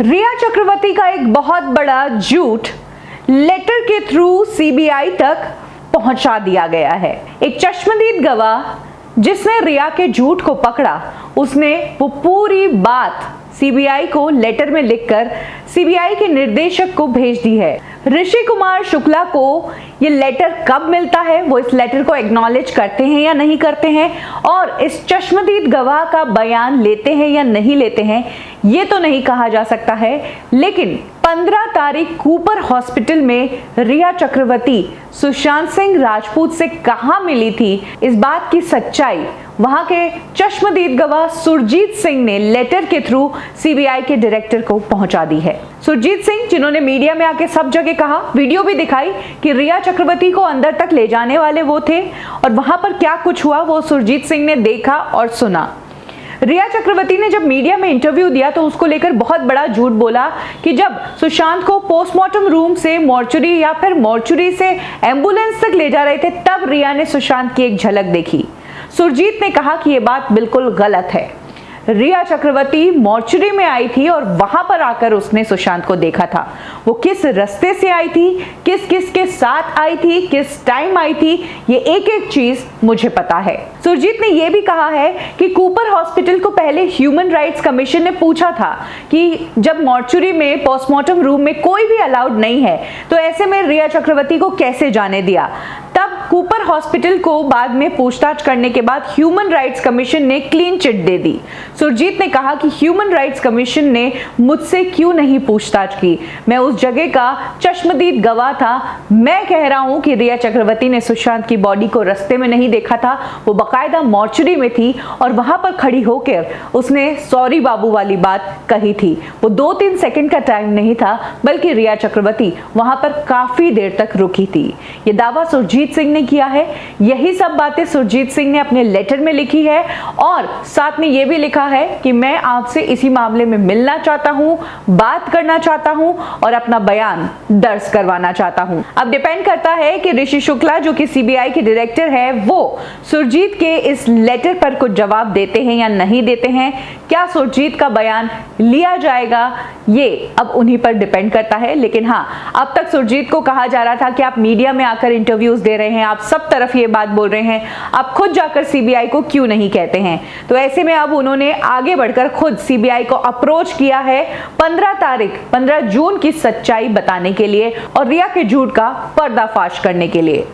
रिया चक्रवर्ती का एक बहुत बड़ा झूठ लेटर के थ्रू सीबीआई तक पहुंचा दिया गया है। एक चश्मदीद गवाह जिसने रिया के झूठ को पकड़ा, उसने वो पूरी बात सीबीआई को लेटर में लिखकर सीबीआई के निर्देशक को भेज दी है। ऋषि कुमार शुक्ला को ये लेटर कब मिलता है, वो इस लेटर को एक्नॉलेज करते हैं या नहीं करते हैं, और इस चश्मदीद गवाह का बयान लेते हैं या नहीं लेते हैं, ये तो नहीं कहा जा सकता है। लेकिन 15 तारीख कूपर हॉस्पिटल में रिया चक्रवर्ती सुशांत सिंह राजपूत से कहां मिली थी, इस बात की सच्चाई वहां के चश्मदीद गवाह सुरजीत सिंह ने लेटर के थ्रू सीबीआई के डायरेक्टर को पहुंचा दी है। सुरजीत सिंह, जिन्होंने मीडिया में आके सब जगह कहा, वीडियो भी दिखाई कि रिया चक्रवर्ती को अंदर तक ले जाने वाले वो थे, और वहां पर क्या कुछ हुआ वो सुरजीत सिंह ने देखा और सुना। रिया चक्रवर्ती ने जब मीडिया में इंटरव्यू दिया तो उसको लेकर बहुत बड़ा झूठ बोला कि जब सुशांत को पोस्टमार्टम रूम से मॉर्चुरी या फिर मॉर्चुरी से एम्बुलेंस तक ले जा रहे थे, तब रिया ने सुशांत की एक झलक देखी। सुरजीत ने कहा कि यह बात बिल्कुल गलत है। रिया चक्रवर्ती मॉर्चुरी में आई थी और वहां पर आकर उसने सुशांत को देखा था। वो किस रास्ते से आई थी, किस किस के साथ आई थी, किस टाइम आई थी, ये एक एक चीज मुझे पता है। सुरजीत ने यह भी कहा है कि कूपर हॉस्पिटल को पहले ह्यूमन राइट्स कमीशन ने पूछा था कि जब मॉर्चुरी में पोस्टमार्टम रूम में कोई भी अलाउड नहीं है तो ऐसे में रिया चक्रवर्ती को कैसे जाने दिया। तब कूपर हॉस्पिटल को बाद में पूछताछ करने के बाद ह्यूमन राइट्स कमीशन ने क्लीन चिट दे दी। सुरजीत ने कहा कि ह्यूमन राइट्स कमीशन ने मुझसे क्यों नहीं पूछताछ की, मैं उस जगह का चश्मदीद गवाह था। मैं कह रहा हूं कि रिया चक्रवर्ती ने सुशांत की बॉडी को रास्ते में नहीं देखा था, वो बाकायदा मॉर्चुरी में थी और वहां पर खड़ी होकर उसने सॉरी बाबू वाली बात कही थी। वो 2-3 सेकंड का टाइम नहीं था, बल्कि रिया चक्रवर्ती वहां पर काफी देर तक रुकी थी। ये दावा सुरजीत सिंह ने किया है। यही सब बातें सुरजीत सिंह ने अपने लेटर में लिखी है और साथ में यह भी लिखा है कि मैं आपसे इसी मामले में मिलना चाहता हूं, बात करना चाहता हूं और अपना बयान दर्ज करवाना चाहता हूं। अब डिपेंड करता है कि ऋषि शुक्ला, जो कि सीबीआई के डायरेक्टर है, वो सुरजीत के इस लेटर पर कुछ जवाब देते हैं या नहीं देते हैं। क्या सुरजीत का बयान लिया जाएगा, ये अब उन्हीं पर डिपेंड करता है। लेकिन हाँ, अब तक सुरजीत को कहा जा रहा था कि आप मीडिया में आकर इंटरव्यूज दे रहे हैं, आप सब तरफ ये बात बोल रहे हैं, आप खुद जाकर सीबीआई को क्यों नहीं कहते हैं। तो ऐसे में अब उन्होंने आगे बढ़कर खुद सीबीआई को अप्रोच किया है 15 जून की सच्चाई बताने के लिए और रिया के झूठ का पर्दाफाश करने के लिए।